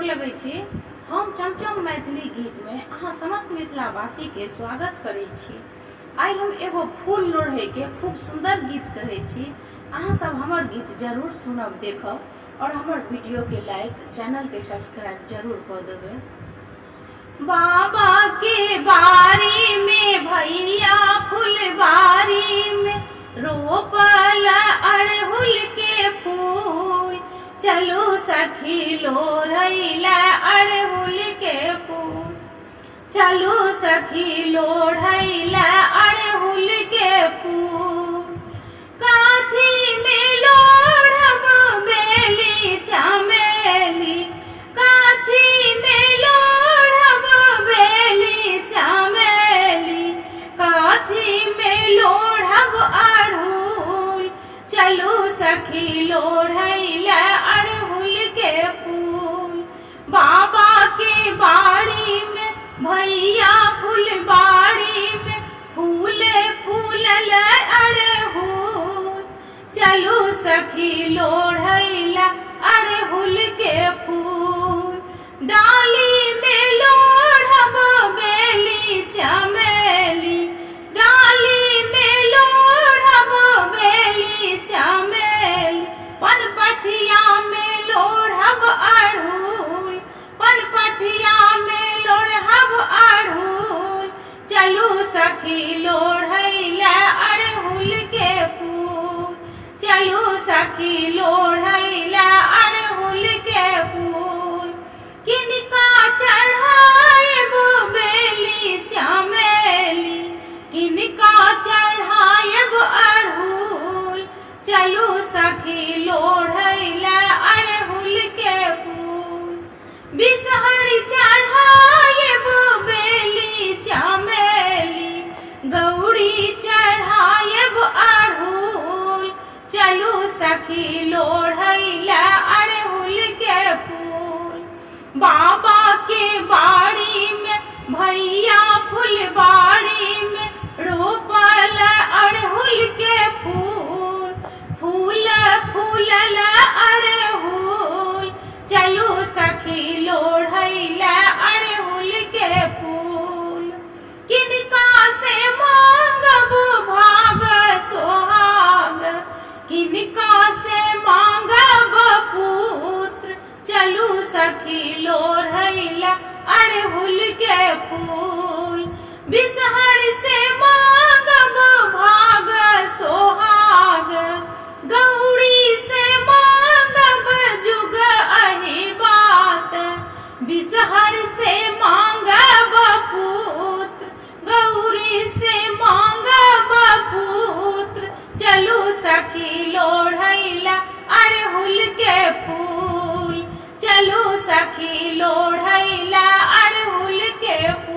लगै छी। हम चमचम मैथिली गीत में अहाँ समस्त मिथिलावासी के स्वागत करै छी। आई हम एगो फूल लोढ़े के खूब सुंदर गीत कहै छी। अहाँ सब हमर गीत जरूर सुनब, देखब और हमर वीडियो के लाइक, चैनल के सब्सक्राइब जरूर कर देबै। बाबा के बारी में भैया फुलवारी में रोपल अड़हुल के फूल, चलो सखी लोढ़ैला अड़हुल के फूल, चलो सखी लोढ़ैला अड़हुल के फूल। काथी में लोढ़ब बेली चमेली, काथी में लोढ़ब बेली चमेली, काथी में लोढ़ब अड़हुल, चलो सखी लोढ़ैला अड़हुल के फूल। बाबा के बाड़ी में भैया फुलवारी में फूल फूलल अड़हुल, चलो सखी लोढ़ैला अड़हुल के फूल। डाली में लोढ़ब बेली चमेली, डाली में लोढ़ब बेली चमेली, पनपथिया में लोढ़ब अड़हुल, पनपथिया में लोढ़ब अड़हुल, चलो सखी लोढ़ैला अड़हुल के फूल, चलो सखी लोढ़ैला अड़हुल के फूल। किनका चढ़ाएब बेली चमेली, किनका चढ़ाएब अड़हुल, चलो सखी लोढ़ैला अड़हुल के फूल। बिसहरी चढ़ाएब बेली चमेली, गौरी चढ़ाएब अड़हुल, चलो सखी लोढ़ैला अड़हुल के फूल। बाबा के बाड़ी में भैया फुलवारी में रोपल अड़हुल के फूल, फूल फूलल अड़हुल, चलो सखी लोढ़ैला अड़हुल के फूल। किनका से मांगब भाग सोहाग, किनका से मांगब पुत्र, चलो सखी लोढ़ैला अड़हुल के फूल। बिसहर से मांगब भाग सोहाग, गौरी से मांगब जुग अहि बात, बिसहर से मांगब पुत्र, गौरी से मांगब पुत्र, चलो सखी लोढ़ैला अड़हुल के फूल, चलो सखी लोढ़ैला अड़हुल के फूल।